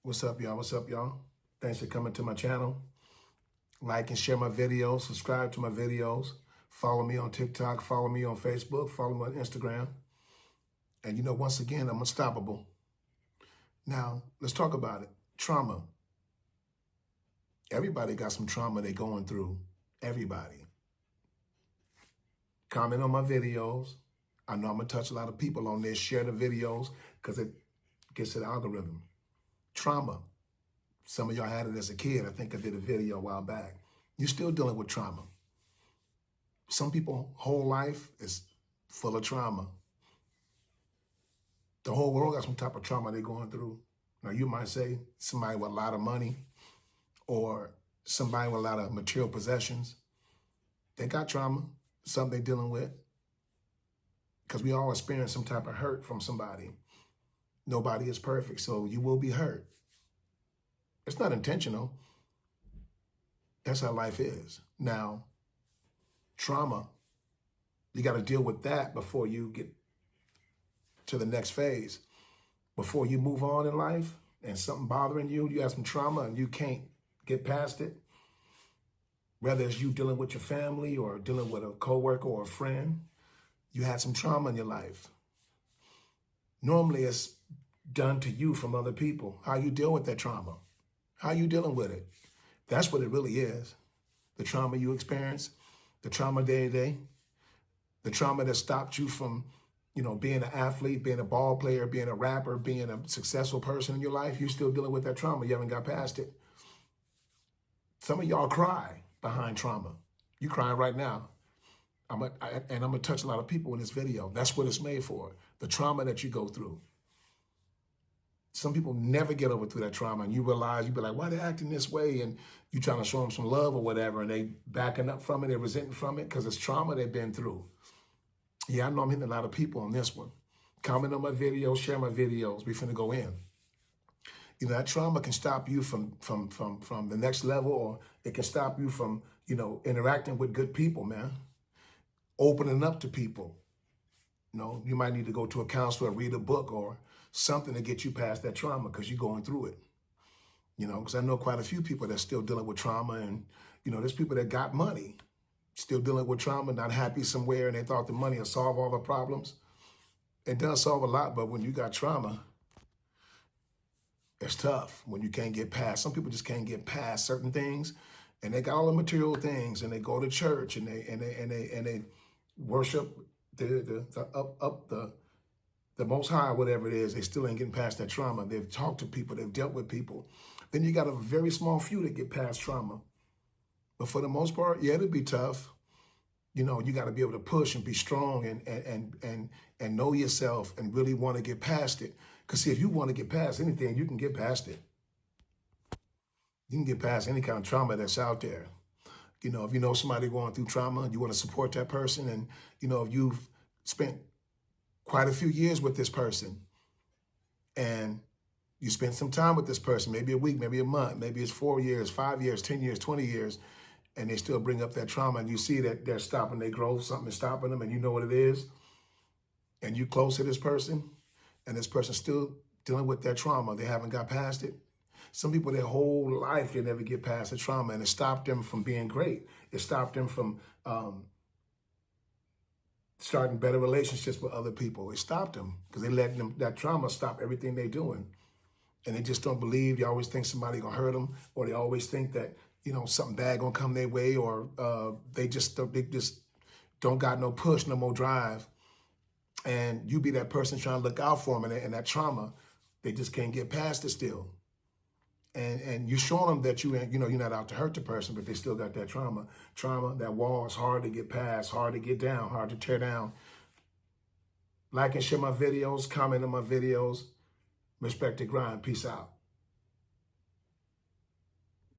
What's up, y'all? What's up, y'all? Thanks for coming to my channel. Like and share my videos. Subscribe to my videos. Follow me on TikTok. Follow me on Facebook. Follow me on Instagram. And once again, I'm unstoppable. Now, let's talk about it. Trauma. Everybody got some trauma they're going through. Everybody. Comment on my videos. I know I'm going to touch a lot of people on this. Share the videos because it gets to the algorithm. Trauma. Some of y'all had it as a kid. I think I did a video a while back. You're still dealing with trauma. Some people, whole life is full of trauma. The whole world got some type of trauma they're going through. Now, you might say somebody with a lot of money or somebody with a lot of material possessions. They got trauma, something they're dealing with. Because we all experience some type of hurt from somebody. Nobody is perfect, so you will be hurt. It's not intentional. That's how life is. Now, trauma, you got to deal with that before you get to the next phase. Before you move on in life and something bothering you, you have some trauma and you can't get past it. Whether it's you dealing with your family or dealing with a coworker or a friend, you had some trauma in your life. Normally, it's done to you from other people. How you deal with that trauma. How you dealing with it? That's what it really is. The trauma you experience, the trauma day to day, the trauma that stopped you from, being an athlete, being a ball player, being a rapper, being a successful person in your life. You're still dealing with that trauma. You haven't got past it. Some of y'all cry behind trauma. You crying right now. I'm going to touch a lot of people in this video. That's what it's made for. The trauma that you go through. Some people never get over through that trauma, and you realize, you be like, why they acting this way? And you trying to show them some love or whatever, and they backing up from it, they're resenting from it because it's trauma they've been through. Yeah, I know I'm hitting a lot of people on this one. Comment on my videos, share my videos. We finna go in. That trauma can stop you from the next level, or it can stop you from, interacting with good people, man. Opening up to people. You might need to go to a counselor, read a book or something to get you past that trauma because you're going through it. Because I know quite a few people that's still dealing with trauma, and, there's people that got money, still dealing with trauma, not happy somewhere, and they thought the money will solve all the problems. It does solve a lot, but when you got trauma, it's tough when you can't get past. Some people just can't get past certain things, and they got all the material things, and they go to church, and they worship the Most High, whatever it is. They still ain't getting past that trauma. They've talked to people. They've dealt with people. Then you got a very small few that get past trauma. But for the most part, yeah, it'll be tough. You got to be able to push and be strong and know yourself and really want to get past it. Because see, if you want to get past anything, you can get past it. You can get past any kind of trauma that's out there. If you know somebody going through trauma, you want to support that person. And, if you've spent quite a few years with this person and you spent some time with this person, maybe a week, maybe a month, maybe it's 4 years, 5 years, 10 years, 20 years, and they still bring up that trauma, and you see that they're stopping their growth, something is stopping them, and you know what it is, and you close to this person, and this person's still dealing with that trauma. They haven't got past it. Some people, their whole life, they never get past the trauma, and it stopped them from being great. It stopped them from starting better relationships with other people. It stopped them because they let that trauma stop everything they're doing. And they just don't believe. They always think somebody gonna hurt them, or they always think that, something bad gonna come their way, or they just don't got no push, no more drive. And you be that person trying to look out for them, and that trauma, they just can't get past it still. And you're showing them that you're not out to hurt the person, but they still got that trauma. Trauma, that wall is hard to get past, hard to get down, hard to tear down. Like and share my videos, comment on my videos. Respect the grind. Peace out.